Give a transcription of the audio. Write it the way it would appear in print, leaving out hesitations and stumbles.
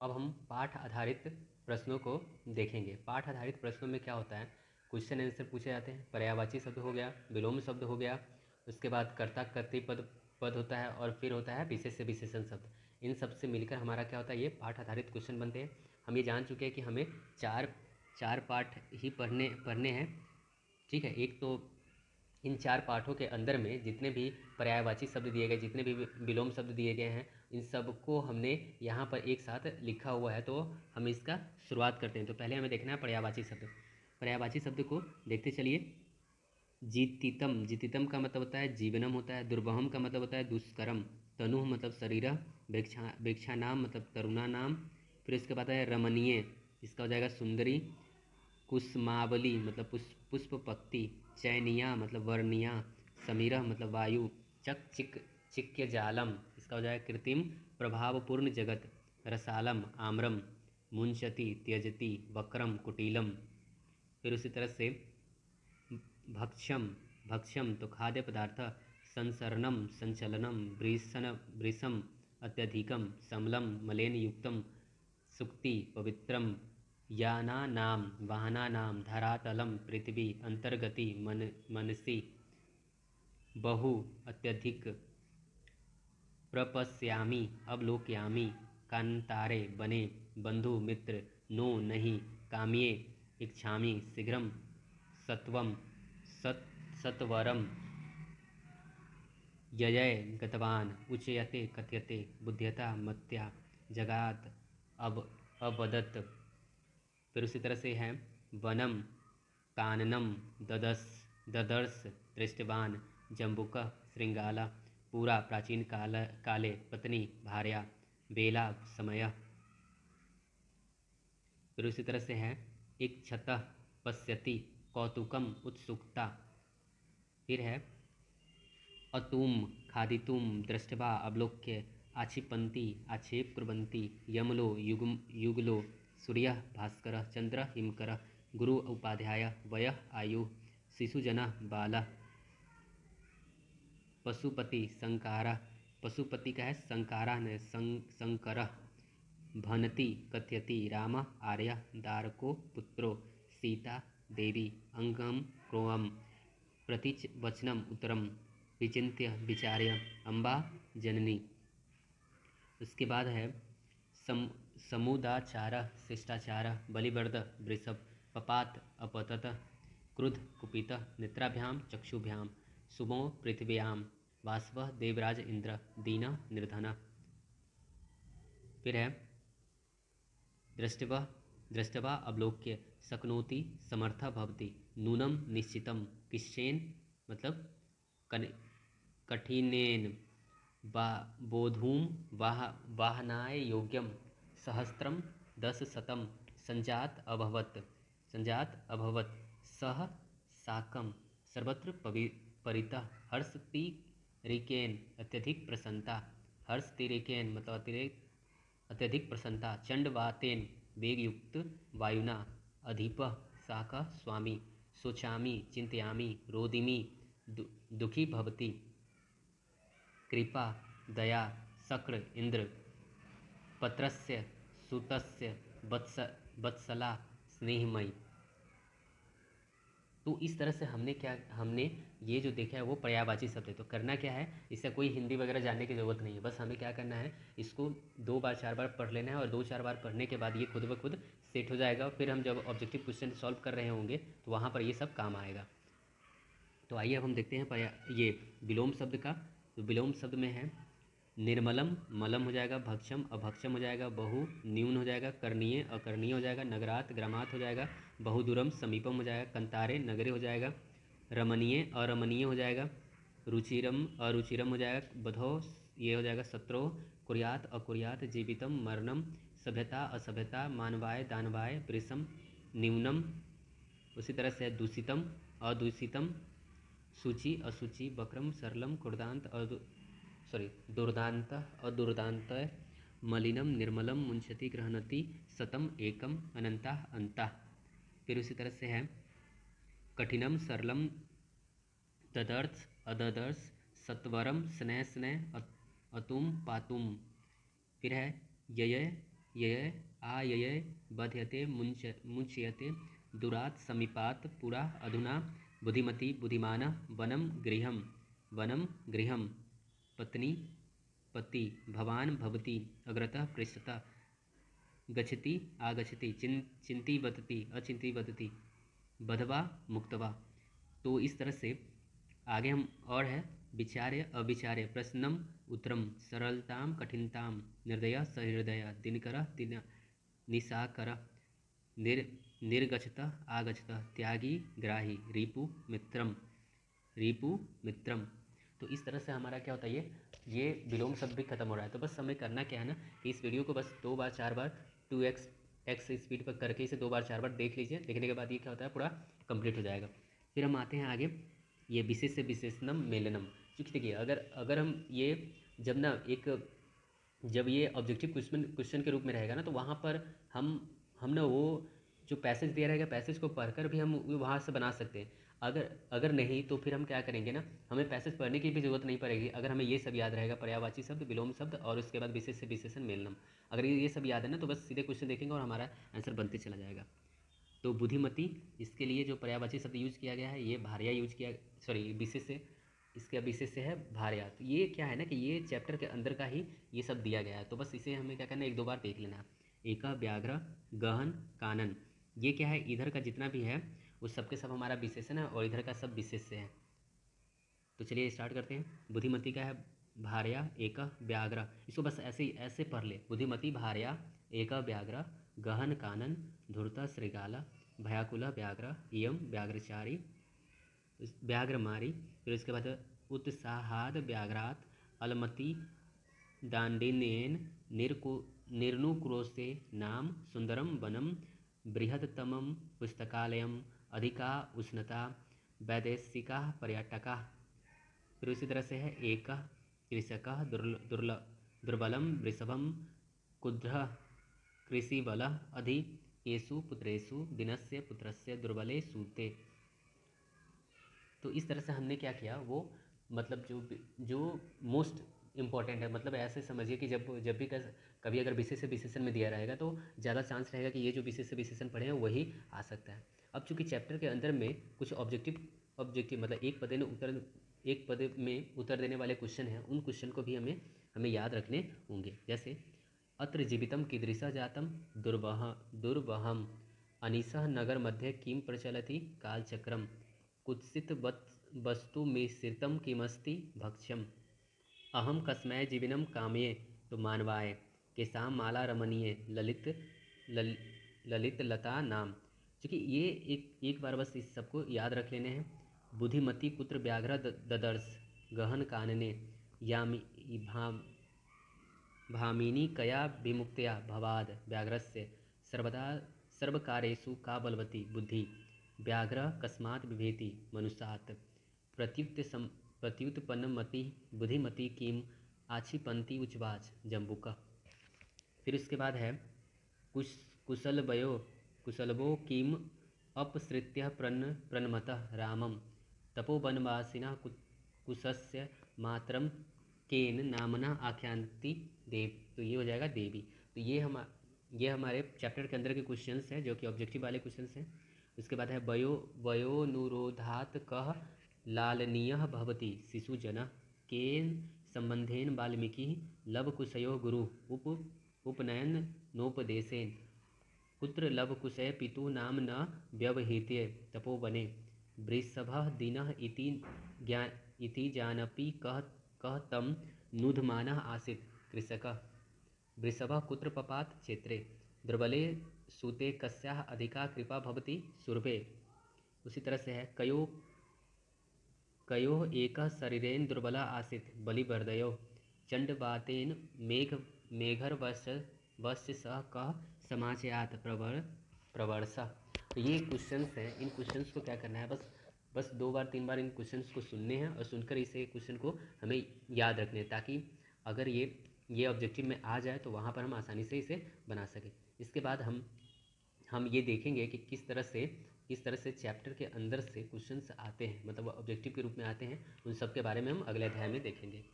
अब हम पाठ आधारित प्रश्नों को देखेंगे। पाठ आधारित प्रश्नों में क्या होता है, क्वेश्चन आंसर पूछे जाते हैं, पर्यायवाची शब्द हो गया, विलोम शब्द हो गया, उसके बाद कर्ता कर्तरी पद होता है, और फिर होता है विशेष से विशेषण शब्द। इन सब से मिलकर हमारा क्या होता है, ये पाठ आधारित क्वेश्चन बनते हैं। हम ये जान चुके हैं कि हमें चार पाठ ही पढ़ने हैं, ठीक है। एक तो इन चार पाठों के अंदर में जितने भी पर्यायवाची शब्द दिए गए, जितने भी विलोम शब्द दिए गए हैं, इन सब को हमने यहाँ पर एक साथ लिखा हुआ है। तो हम इसका शुरुआत करते हैं। तो पहले हमें देखना है पर्यायवाची शब्द। पर्यायवाची शब्द को देखते चलिए। जीतितम, जीतितम का मतलब होता है जीवनम होता है। दुर्वहम का मतलब होता है दुष्करम। तनु मतलब शरीर। भिक्षा नाम मतलब तरुणा नाम। फिर इसके बाद है रमणीय, इसका हो जाएगा सुंदरी। कुसुमावली मतलब पुष्प पक्ति। चैनिया मतलब वर्णिया। समीरह मतलब वायु। चिक्य जालम, इसका हो जाएगा कृत्रिम प्रभावपूर्ण जगत। रसालम आम्रम। मुंशति त्यजति। वक्रम कुटिलम। फिर उसी तरह से भक्ष्यम, भक्ष्यम तो खाद्य पदार्थ। संसरणम संचलनम। वृषम अत्यधिकम। समलम मलेन युक्तम। सुक्ति पवित्रम। यानानां वाहनानां। धरातलम पृथ्वी। अंतर्गति मनसि। बहु अत्यधिक। प्रपश्यामि अवलोकयामि। कांतारे बने। बंधु मित्र। नो नहीं। काम्ये इच्छामि। शीघ्रम सत्वम सत्वरम। ययय गतवान। उच्यते कथ्यते। बुध्यता मत्या। जगात अवदत्। फिर उसी तरह से है वनम काननम। ददर्श दृष्टवान। जम्बुक श्रृंगाला। पूरा प्राचीन काले। पत्नी भार्या। बेला समय। फिर उसी तरह से है इक्षतः पश्यति। कौतुकम उत्सुकता। फिर है अतुम खादितुम। दृष्टवा अवलोक्य। आक्षिपन्ति आक्षेप कुर्वन्ति। यमलो युगलो। सूर्यः भास्करः। चंद्रः हिमकरः। गुरु उपाध्याय। वयः आयु। शिशुजनः बालः। पशुपति संकारः। पशुपति का है संकारः न संकरः। भनति कथ्यति। रामः आर्यः। दारको पुत्रो। सीता देवी। अंगम क्रोमम। प्रतीच वचनम उत्तरम। विचिन्त्य विचार्य। अम्बा जननी। उसके बाद है समुदाचार शिष्टाचार। बलिवर्द वृषभ। पपात अपतत। क्रुद्ध कुपित। नेत्राभ्याम चक्षुभ्याम। सुमो पृथिव्याम। वासवः देवराज इंद्र। दीन निर्धन। फिर है दृष्टवा अवलोक्य। शक्नोति समर्थ भवति। नूनम निश्चितम। किश्चेन मतलब कठिनेन। बोधूम वाहनाय योग्यम। सहस्त्रम 10 संजात अभवत। सह साकम सर्वत्र परितः। हर्षतिरेकेन अत्यधिक प्रसन्नता। हर्षतिरेकेन मतलब अत्यधिक प्रसन्नता। चंडवातेन वेग युक्त वायुना। अधिपः साकः स्वामी। शोचामि चिंतयामि। रोदिमि दुखी भवति। कृपा दया शक्र इंद्र। पत्रस्य सुतस्य वत्सला स्नेहमयी। तो इस तरह से हमने ये जो देखा है वो पर्यायवाची शब्द है। तो करना क्या है, इससे कोई हिंदी वगैरह जानने की ज़रूरत नहीं है। बस हमें क्या करना है, इसको 2 बार 4 बार पढ़ लेना है, और 2-4 बार पढ़ने के बाद ये खुद ब खुद सेट हो जाएगा। फिर हम जब ऑब्जेक्टिव क्वेश्चन सॉल्व कर रहे होंगे तो वहाँ पर ये सब काम आएगा। तो आइए अब हम देखते हैं ये विलोम शब्द का। तो विलोम शब्द में है निर्मलम, मलम हो जाएगा। भक्षम अभक्षम हो जाएगा। बहु न्यून हो जाएगा। करणीय अकरणीय हो जाएगा। नगरात ग्रामात हो जाएगा। बहुदूरम समीपम हो जाएगा। कंतारे नगरे हो जाएगा। रमणीय अरमणीय हो जाएगा। रुचिरम अरुचिरम हो जाएगा। बधो ये हो जाएगा शत्रो। कुर्यात अकुर्यात। जीवितम मरणम। सभ्यता असभ्यता। मानवाय दानवाय। वृषम न्यूनम। उसी तरह से दूषितम अदूषितम। सूचि असूचि। वक्रम सरलम। दुर्दांत अदुर्दांत। मलिनम निर्मलम। मुंशति गृहणति। शतम एकम। अनंता अंता। फिर उसी तरह से है कठिनम सरलम। ददर्थ अददर्श। सत्वरम स्नेह स्नेह। अतुम पातुम। फिर है यय यय आयय बध्यते मुच्यते दूरात् समीपात् पुरा अधुना बुद्धिमती बुद्धिमान वनं गृहं पत्नी पति भवान भवति अग्रतः पृष्ठतः गच्छति आगच्छति चिंती बदती अचिंती बदती बधवा मुक्तवा। तो इस तरह से आगे हम और है विचार्य अविचार्य प्रश्नम उत्तरम सरलताम कठिनताम निर्दय सहृदय दिनकर निशाकर निर्गछत आगछत त्यागी ग्राही रिपु मित्रम। तो इस तरह से हमारा क्या होता है, ये विलोम शब्द भी खत्म हो रहा है। तो बस हमें करना क्या है ना कि इस वीडियो को बस 2 बार 4 बार 2x स्पीड पर करके इसे 2 बार 4 बार देख लीजिए। देखने के बाद ये क्या होता है, पूरा कंप्लीट हो जाएगा। फिर हम आते हैं आगे, ये विशेष से विशेषणम मेलनम। क्योंकि देखिए अगर हम ये जब ये ऑब्जेक्टिव क्वेश्चन के रूप में रहेगा ना, तो वहाँ पर हम ना वो जो पैसेज दिया रहेगा, पैसेज को पढ़कर भी हम वहाँ से बना सकते हैं। अगर नहीं तो फिर हम क्या करेंगे ना, हमें पैसेज पढ़ने की भी ज़रूरत नहीं पड़ेगी। अगर हमें ये सब याद रहेगा, पर्यायवाची शब्द, विलोम शब्द और उसके बाद विशेष से विशेषण मेलनम, अगर ये सब याद है ना, तो बस सीधे क्वेश्चन देखेंगे और हमारा आंसर बनते चला जाएगा। तो बुद्धिमती, इसके लिए जो पर्यायवाची शब्द यूज किया गया है, ये भार्या विशेष से, इसका विशेष से है भार्या। तो ये क्या है ना कि ये चैप्टर के अंदर का ही ये सब दिया गया है। तो बस इसे हमें क्या करना है, 1-2 बार देख लेना है। एका व्याघ्र गहन कानन, ये क्या है, इधर का जितना भी है वो सब के सब हमारा विशेषण है और इधर का सब विशेष से है। तो चलिए स्टार्ट करते हैं। बुद्धिमती का है भार्या एक व्याघ्र, इसको बस ऐसे पढ़ ले, बुद्धिमती भार्या एक व्याघ्र गहन कानन धूर्त श्रृगाल भयाकुल व्याघ्र इयम व्याघ्रचारी व्याघ्रमारी। फिर उसके बाद उत्साहाद व्याघ्रात अलमति दांडिन्येन निर्नुक्रोशे नाम सुंदरम वनम बृहत्तमं पुस्तकालयम अधिका उष्णता वैदेशिका पर्यटका। फिर उसी तरह से है एक कृषक दुर्बलम वृषभम कुद्र कृषिबल अधि येषु पुत्रेषु दिनस्य पुत्रस्य दुर्बले सूते। तो इस तरह से हमने क्या किया, वो मतलब जो मोस्ट इम्पॉर्टेंट है, मतलब ऐसे समझिए कि जब भी कभी अगर विशेष से विशेषण में दिया रहेगा तो ज़्यादा चांस रहेगा कि ये जो विशेष से विशेषण पढ़े हैं वही आ सकता है। अब चूंकि चैप्टर के अंदर में कुछ ऑब्जेक्टिव मतलब एक पद में उत्तर देने वाले क्वेश्चन हैं, उन क्वेश्चन को भी हमें याद रखने होंगे। जैसे अत्र जीवितम कीदृशः जातम दुर्वहम अनिशः नगर मध्ये किम प्रचलति कालचक्रम कुत्सित वस्तु मिश्रितम किमस्ति भक्ष्यम अहम कस्मै जीविनम काम्ये तो मानवाय केशां माला रमणीय ललित लता नाम। क्योंकि ये एक बार बस इस सबको याद रख लेने हैं। बुद्धिमती पुत्र व्याघ्र ददर्श गहन कानने यामी भामिनी कया विमुक्तया भवाद व्याघ्रस्य सर्वदा सर्वकारेषु का बलवती बुद्धि व्याघ्र कस्मात् बिभेति मनुष्यात् प्रत्युत्पन्नमति बुद्धिमती किम आक्षिपन्ति उचवाच जम्बुक। फिर उसके बाद है कुशलवो किम अपसृत्य प्रणमतः रामम तपोवनवासिनः कुशस्य मातरम केन नामना आख्यान्ति देव। तो ये हो जाएगा देवी। तो ये हमारे चैप्टर के अंदर के क्वेश्चंस हैं जो कि ऑब्जेक्टिव वाले क्वेश्चंस हैं। उसके बाद है वयोनुरोधात् कः लालनीयः भवति शिशुजन केन संबंधेन वाल्मीकि लवकुशयो गुरु उपनयन नोपदेशेन पुत्र लवकुशय पितुः नाम न व्यवहिते तपोवने वृषभः दीनः इति जानपि कः तं नुधमानः आसीत् कृषकः वृषभः कुत्र पपात क्षेत्रे दुर्बले सूते कस्याः अधिका कृपा भवति सुरभे। उसी तरह से है कयोः एकः शरीरेण दुर्बला आसीत् बलिवर्दयो चंडवातेन मेघर्वस्य सह कः समाचयात प्रवर्ष। तो ये क्वेश्चंस हैं। इन क्वेश्चंस को क्या करना है, बस 2 बार 3 बार इन क्वेश्चंस को सुनने हैं और सुनकर इसे क्वेश्चन को हमें याद रखने हैं, ताकि अगर ये ऑब्जेक्टिव में आ जाए तो वहाँ पर हम आसानी से इसे बना सकें। इसके बाद हम ये देखेंगे कि किस तरह से चैप्टर के अंदर से क्वेश्चंस आते हैं, मतलब ऑब्जेक्टिव के रूप में आते हैं। उन सब के बारे में हम अगले अध्याय में देखेंगे।